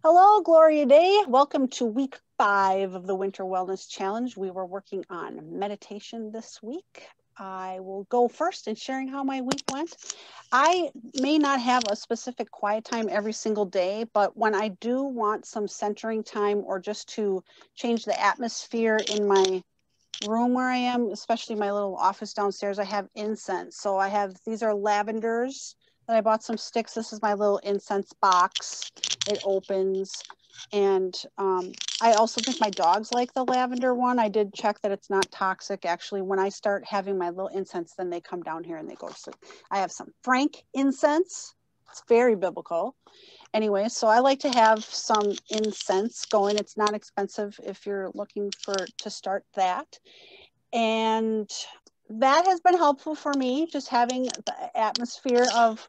Hello, Gloria Day. Welcome to week 5 of the Winter Wellness Challenge. We were working on meditation this week. I will go first in sharing how my week went. I may not have a specific quiet time every single day, but when I do want some centering time or just to change the atmosphere in my room where I am, especially my little office downstairs, I have incense. So these are lavenders that I bought some sticks. This is my little incense box. It opens. And I also think my dogs like the lavender one. I did check that it's not toxic. Actually, when I start having my little incense, then they come down here and they go to sleep. I have some Frank incense. It's very biblical. Anyway, so I like to have some incense going. It's not expensive if you're looking to start that. And that has been helpful for me, just having the atmosphere of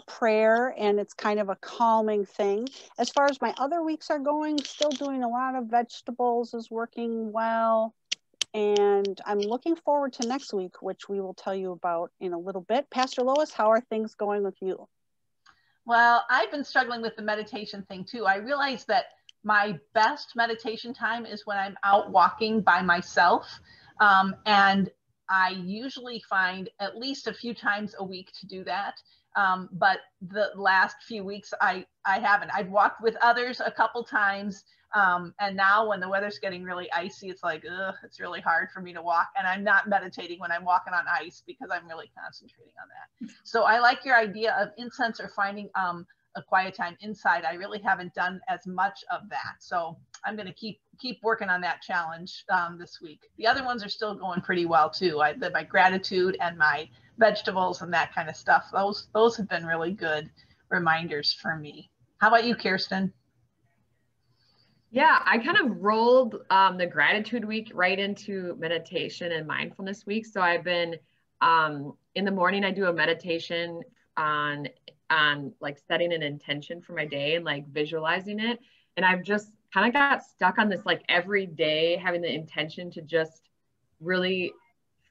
prayer, and it's kind of a calming thing. As far as my other weeks are going, still doing a lot of vegetables is working well. And I'm looking forward to next week, which we will tell you about in a little bit. Pastor Lois, how are things going with you? Well, I've been struggling with the meditation thing too. I realize that my best meditation time is when I'm out walking by myself. And I usually find at least a few times a week to do that. But the last few weeks, I haven't. I've walked with others a couple times. And now when the weather's getting really icy, it's like, ugh, it's really hard for me to walk. And I'm not meditating when I'm walking on ice because I'm really concentrating on that. So I like your idea of incense or finding a quiet time inside. I really haven't done as much of that. So I'm going to keep working on that challenge this week. The other ones are still going pretty well too. My gratitude and my vegetables and that kind of stuff. Those have been really good reminders for me. How about you, Kirsten? Yeah, I kind of rolled the gratitude week right into meditation and mindfulness week. So I've been in the morning, I do a meditation on like setting an intention for my day and like visualizing it. And I've just kind of got stuck on this like every day having the intention to just really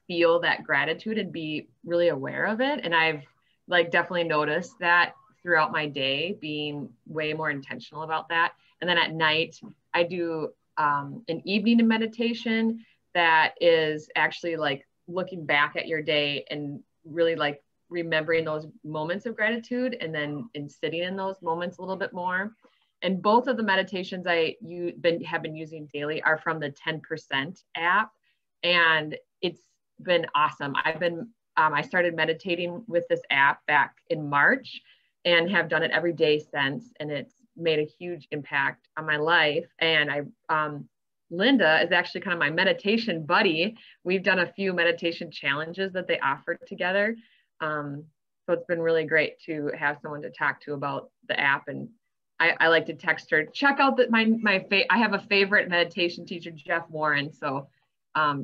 feel that gratitude and be really aware of it. And I've like definitely noticed that throughout my day, being way more intentional about that. And then at night, I do an evening meditation that is actually like looking back at your day and really like remembering those moments of gratitude and then sitting in those moments a little bit more. And both of the meditations have been using daily are from the 10% app. And it's been awesome. I started meditating with this app back in March and have done it every day since. And it's made a huge impact on my life. And Linda is actually kind of my meditation buddy. We've done a few meditation challenges that they offered together. So it's been really great to have someone to talk to about the app. And I like to text her, check out that I have a favorite meditation teacher, Jeff Warren. So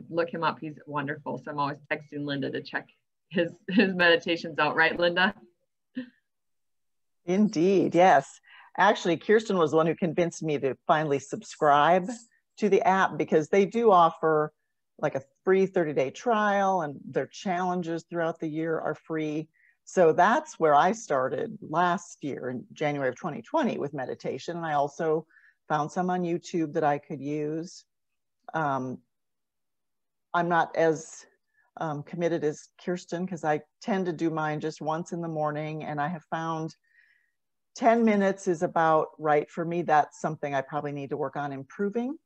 look him up. He's wonderful. So I'm always texting Linda to check his meditations out. Right, Linda? Indeed, yes. Actually, Kirsten was the one who convinced me to finally subscribe to the app because they do offer like a free 30-day trial and their challenges throughout the year are free. So that's where I started last year in January of 2020 with meditation. And I also found some on YouTube that I could use. I'm not as committed as Kirsten because I tend to do mine just once in the morning, and I have found 10 minutes is about right for me. That's something I probably need to work on improving.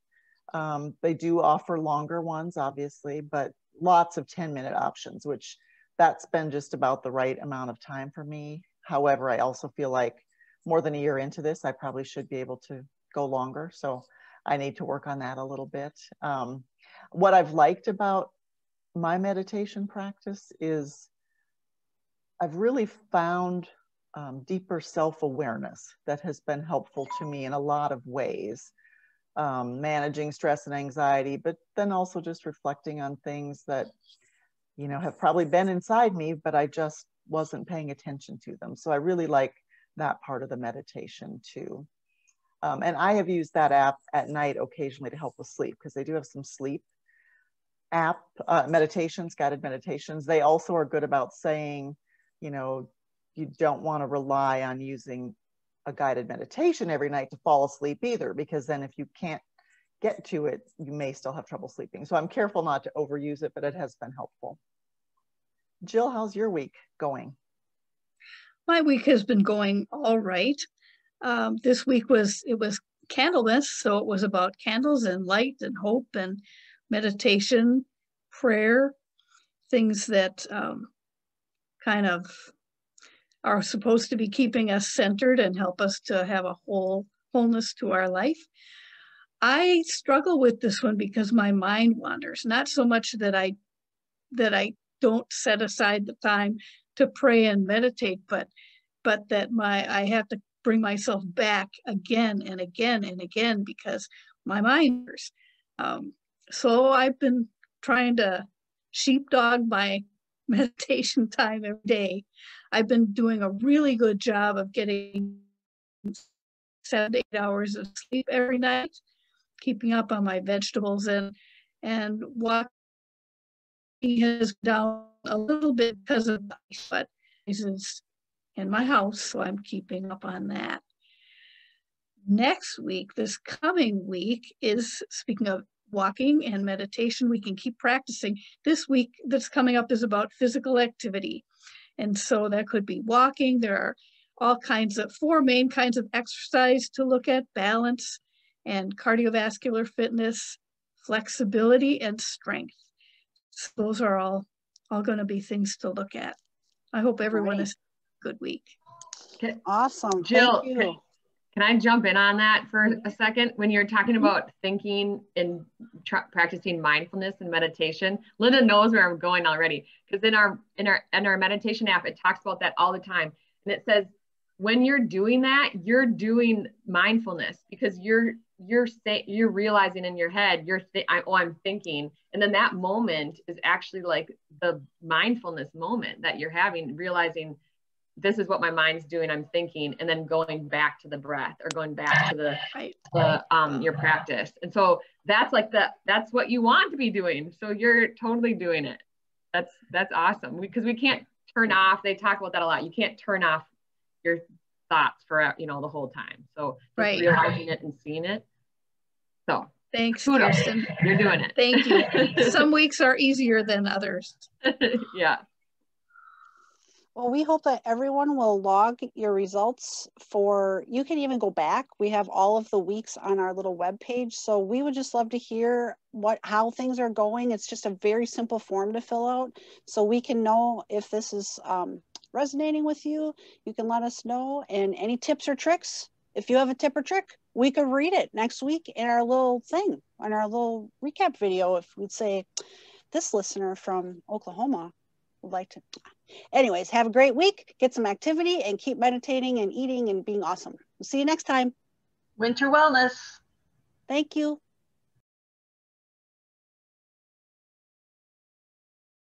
They do offer longer ones, obviously, but lots of 10-minute options, which that's been just about the right amount of time for me. However, I also feel like more than a year into this, I probably should be able to go longer. So I need to work on that a little bit. What I've liked about my meditation practice is I've really found deeper self-awareness that has been helpful to me in a lot of ways, managing stress and anxiety, but then also just reflecting on things that, you know, have probably been inside me, but I just wasn't paying attention to them. So I really like that part of the meditation too. And I have used that app at night occasionally to help with sleep because they do have some sleep app meditations, guided meditations. They also are good about saying, you know, you don't want to rely on using a guided meditation every night to fall asleep either, because then if you can't get to it, you may still have trouble sleeping. So I'm careful not to overuse it, but it has been helpful. Jill, how's your week going? My week has been going all right. This week was Candlemas, so it was about candles and light and hope and meditation, prayer, things that kind of are supposed to be keeping us centered and help us to have a wholeness to our life. I struggle with this one because my mind wanders, not so much that I don't set aside the time to pray and meditate, but that I have to bring myself back again and again and again because my mind wanders. So I've been trying to sheepdog my meditation time every day. I've been doing a really good job of getting 7 to 8 hours of sleep every night, keeping up on my vegetables, and walking has down a little bit because of ice, but is in my house, so I'm keeping up on that. Next week, this coming week, is, speaking of walking and meditation, we can keep practicing. This week that's coming up is about physical activity. And so that could be walking. There are all kinds of 4 main kinds of exercise to look at: balance and cardiovascular fitness, flexibility, and strength. So those are all going to be things to look at. I hope everyone has a good week. Awesome. Jill, thank you. Can I jump in on that for a second? When you're talking about thinking and practicing mindfulness and meditation, Linda knows where I'm going already, because in our meditation app, it talks about that all the time. And it says, when you're doing that, you're doing mindfulness, because you're realizing in your head, I'm thinking. And then that moment is actually like the mindfulness moment that you're having, realizing this is what my mind's doing, I'm thinking, and then going back to the breath or going back to your practice. And so that's what you want to be doing. So you're totally doing it. That's awesome, because we can't turn off. They talk about that a lot. You can't turn off your thoughts for the whole time. So just realizing it and seeing it. So thanks, kudos. Kirsten. You're doing it. Thank you. Some weeks are easier than others. Yeah. Well, we hope that everyone will log your results you can even go back. We have all of the weeks on our little web page. So we would just love to hear how things are going. It's just a very simple form to fill out, so we can know if this is resonating with you. You can let us know, and any tips or tricks. If you have a tip or trick, we could read it next week in our little thing, on our little recap video. If we'd say, this listener from Oklahoma would like to. Anyways, have a great week, get some activity, and keep meditating and eating and being awesome. We'll see you next time. Winter wellness. Thank you.